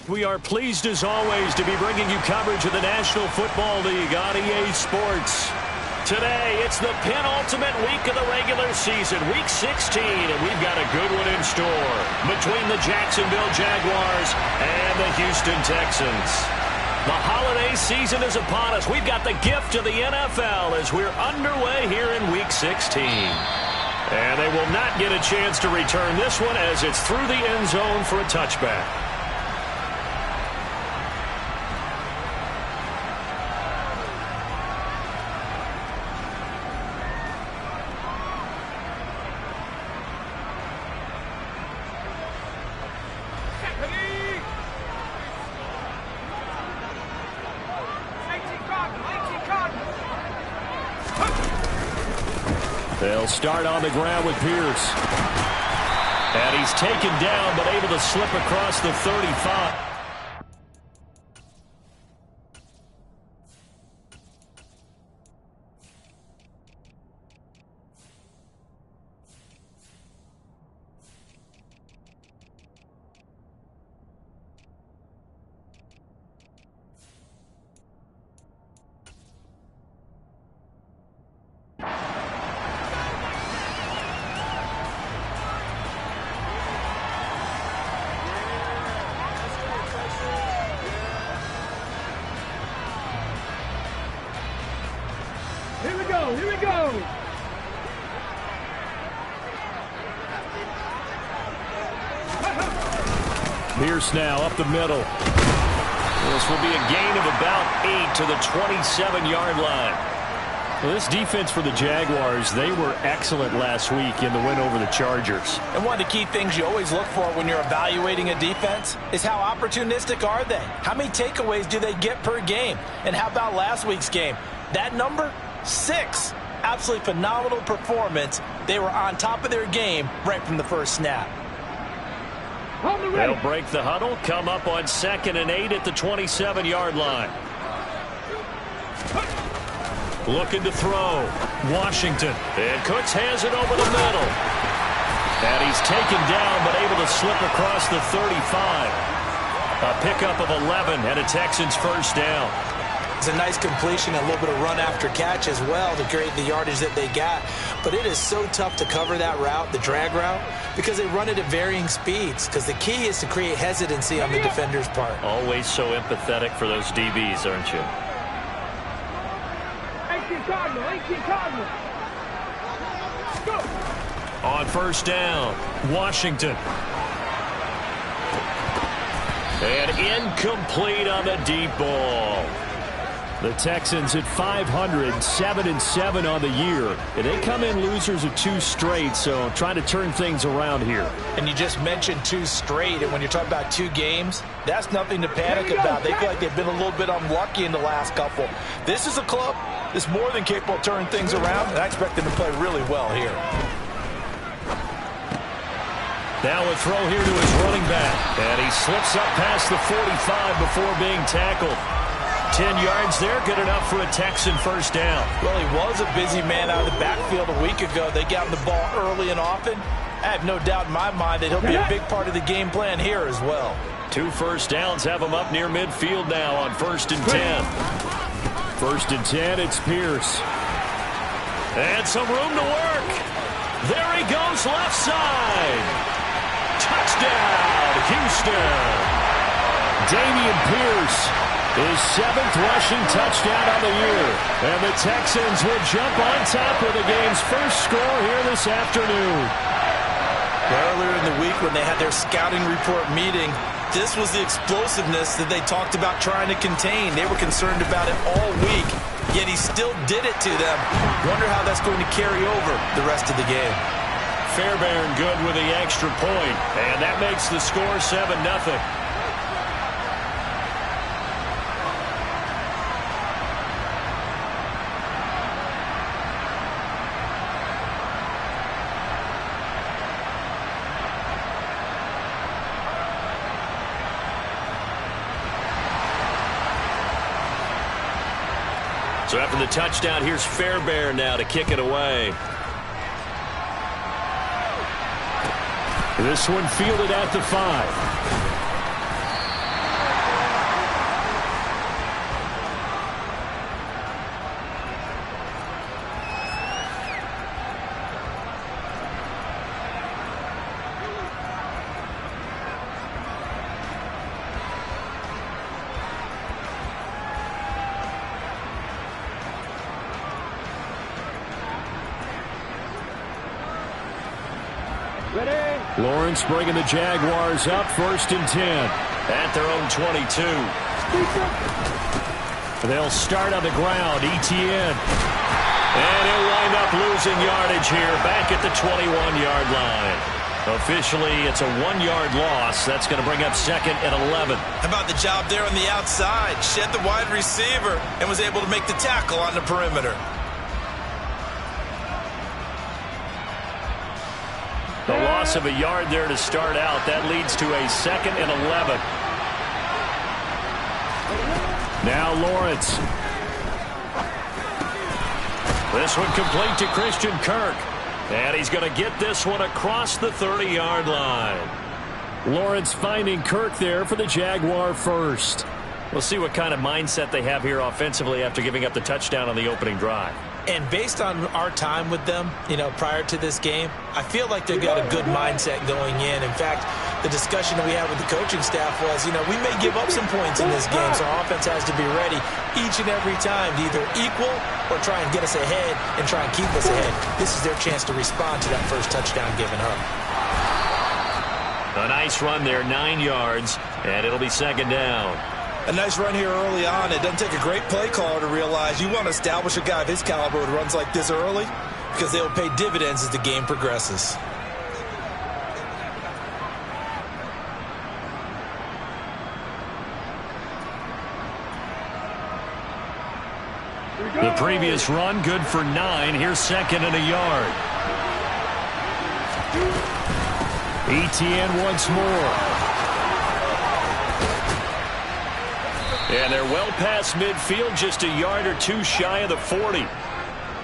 We are pleased as always to be bringing you coverage of the National Football League on EA Sports. Today, it's the penultimate week of the regular season, Week 16, and we've got a good one in store between the Jacksonville Jaguars and the Houston Texans. The holiday season is upon us. We've got the gift of the NFL as we're underway here in Week 16. And they will not get a chance to return this one as it's through the end zone for a touchback. They'll start on the ground with Pierce. And he's taken down, but able to slip across the 35. Here we go. Pierce now up the middle. This will be a gain of about 8 to the 27-yard line. Well, this defense for the Jaguars, they were excellent last week in the win over the Chargers. And one of the key things you always look for when you're evaluating a defense is how opportunistic are they? How many takeaways do they get per game? And how about last week's game? That number? 6. Absolutely phenomenal performance. They were on top of their game right from the first snap. They'll break the huddle, come up on 2nd and 8 at the 27-yard line. Looking to throw. Washington. And Cooks has it over the middle. And he's taken down, but able to slip across the 35. A pickup of 11 and a Texans first down. It's a nice completion, a little bit of run after catch as well to create the yardage that they got. But it is so tough to cover that route, the drag route, because they run it at varying speeds. Because the key is to create hesitancy on the defender's part. Always so empathetic for those DBs, aren't you? 18 Cardinal. Go. On first down, Washington. And incomplete on the deep ball. The Texans at 500, 7-7 on the year. And they come in losers of 2 straight, so trying to turn things around here. And you just mentioned 2 straight, and when you're talking about 2 games, that's nothing to panic about. They feel like they've been a little bit unlucky in the last couple. This is a club that's more than capable of turning things around, and I expect them to play really well here. Now a throw here to his running back. And he slips up past the 45 before being tackled. 10 yards there, good enough for a Texan first down. Well, he was a busy man out of the backfield a week ago. They got him the ball early and often. I have no doubt in my mind that he'll be a big part of the game plan here as well. 2 first downs have him up near midfield now on 1st and 10. 1st and 10, it's Pierce. And some room to work. There he goes, left side. Touchdown, Houston. Dameon Pierce. His 7th rushing touchdown on the year. And the Texans will jump on top of the game's first score here this afternoon. Earlier in the week when they had their scouting report meeting, this was the explosiveness that they talked about trying to contain. They were concerned about it all week, yet he still did it to them. Wonder how that's going to carry over the rest of the game. Fairbairn good with the extra point, and that makes the score 7-0. So after the touchdown, here's Fairbairn now to kick it away. This one fielded at the 5. Ready? Lawrence bringing the Jaguars up 1st and 10 at their own 22. They'll start on the ground. ETN. And he'll wind up losing yardage here back at the 21-yard line. Officially, it's a 1-yard loss. That's going to bring up 2nd and 11. How about the job there on the outside? Shed the wide receiver and was able to make the tackle on the perimeter. The loss of a yard there to start out. That leads to a 2nd and 11. Now Lawrence. This one complete to Christian Kirk. And he's going to get this one across the 30-yard line. Lawrence finding Kirk there for the Jaguar first. We'll see what kind of mindset they have here offensively after giving up the touchdown on the opening drive. And based on our time with them, prior to this game, I feel like they've got a good mindset going in. In fact, the discussion that we had with the coaching staff was, we may give up some points in this game, so our offense has to be ready each and every time to either equal or try and get us ahead and try and keep us ahead. This is their chance to respond to that first touchdown given up. A nice run there, 9 yards, and it'll be 2nd down. A nice run here early on. It doesn't take a great play caller to realize you want to establish a guy of his caliber with runs like this early because they will pay dividends as the game progresses. The previous run good for 9. Here's 2nd and a yard. ETN once more. And they're well past midfield, just a yard or two shy of the 40.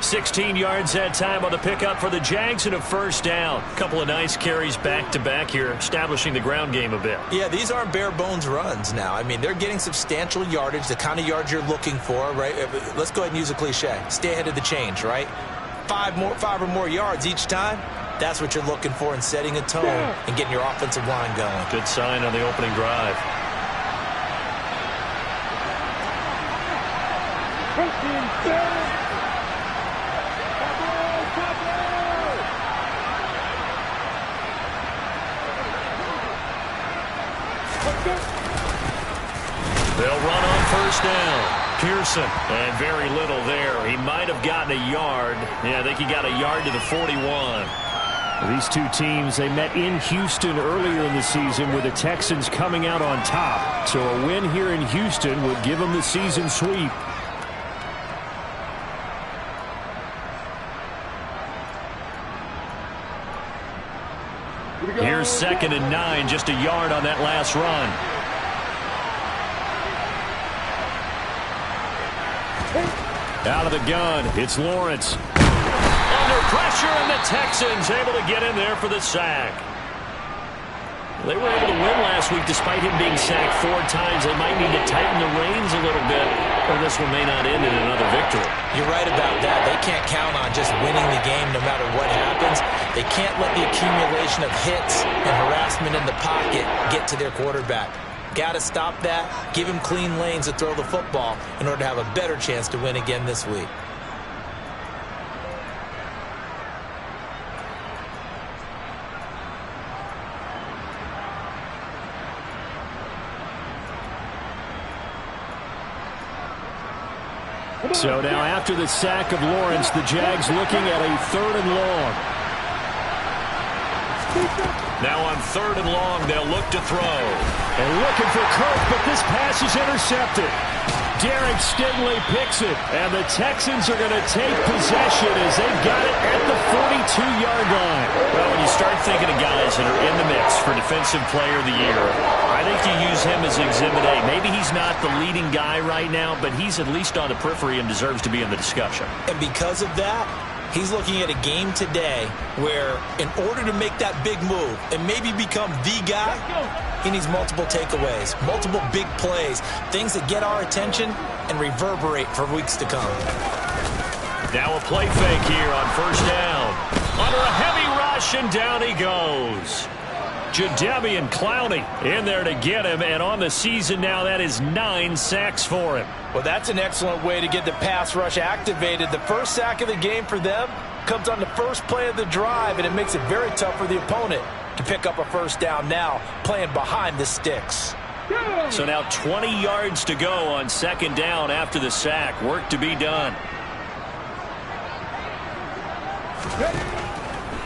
16 yards that time on the pickup for the Jags and a 1st down. A couple of nice carries back-to-back here, establishing the ground game a bit. Yeah, these aren't bare-bones runs now. I mean, they're getting substantial yardage, the kind of yards you're looking for, right? Let's go ahead and use a cliche. Stay ahead of the change, right? 5 or more yards each time. That's what you're looking for in setting a tone and getting your offensive line going. Good sign on the opening drive. They'll run on 1st down. Pearson, and very little there. He might have gotten a yard. Yeah, I think he got a yard to the 41. These two teams, they met in Houston earlier in the season with the Texans coming out on top. So a win here in Houston would give them the season sweep. Here's 2nd and 9, just a yard on that last run. Out of the gun, it's Lawrence. Under pressure, and the Texans able to get in there for the sack. They were able to win last week despite him being sacked 4 times. They might need to tighten the reins a little bit, or this one may not end in another victory. You're right about that. They can't count on just winning the game no matter what happens. They can't let the accumulation of hits and harassment in the pocket get to their quarterback. Got to stop that, give him clean lanes to throw the football in order to have a better chance to win again this week. So now after the sack of Lawrence, the Jags looking at a 3rd and long. Now on 3rd and long, they'll look to throw. And looking for Kirk, but this pass is intercepted. Derek Stingley picks it, and the Texans are going to take possession as they've got it at the 42-yard line. Well, when you start thinking of guys that are in the mix for Defensive Player of the Year, I think you use him as Exhibit A. Maybe he's not the leading guy right now, but he's at least on the periphery and deserves to be in the discussion. And because of that, he's looking at a game today where in order to make that big move and maybe become the guy, he needs multiple takeaways, multiple big plays, things that get our attention and reverberate for weeks to come. Now a play fake here on 1st down. Under a heavy rush, and down he goes. Jadeveon Clowney in there to get him, and on the season now, that is 9 sacks for him. Well, that's an excellent way to get the pass rush activated. The first sack of the game for them comes on the first play of the drive, and it makes it very tough for the opponent to pick up a first down now, playing behind the sticks. So now 20 yards to go on second down after the sack. Work to be done.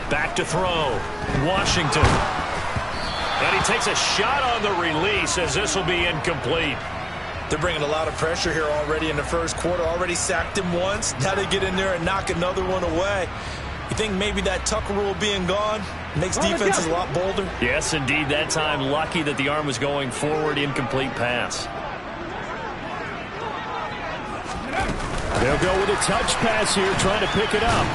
Back to throw. Washington. And he takes a shot on the release as this will be incomplete. They're bringing a lot of pressure here already in the first quarter. Already sacked him once. Now they get in there and knock another one away. You think maybe that Tucker rule being gone makes defenses a lot bolder? Yes, indeed. That time, lucky that the arm was going forward. Incomplete pass. They'll go with a touch pass here, trying to pick it up.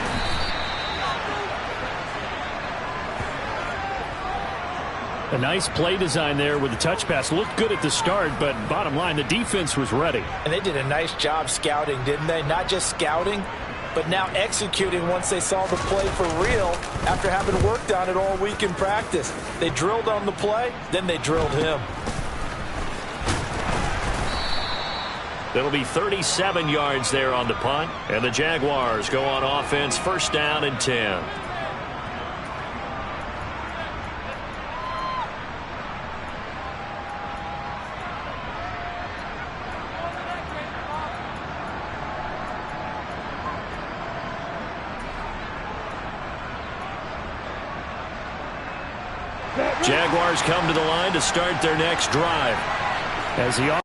A nice play design there with the touch pass. Looked good at the start, but bottom line, the defense was ready. And they did a nice job scouting, didn't they? Not just scouting, but now executing once they saw the play for real after having worked on it all week in practice. They drilled on the play, then they drilled him. That'll be 37 yards there on the punt, and the Jaguars go on offense, first down and 10. Jaguars come to the line to start their next drive as the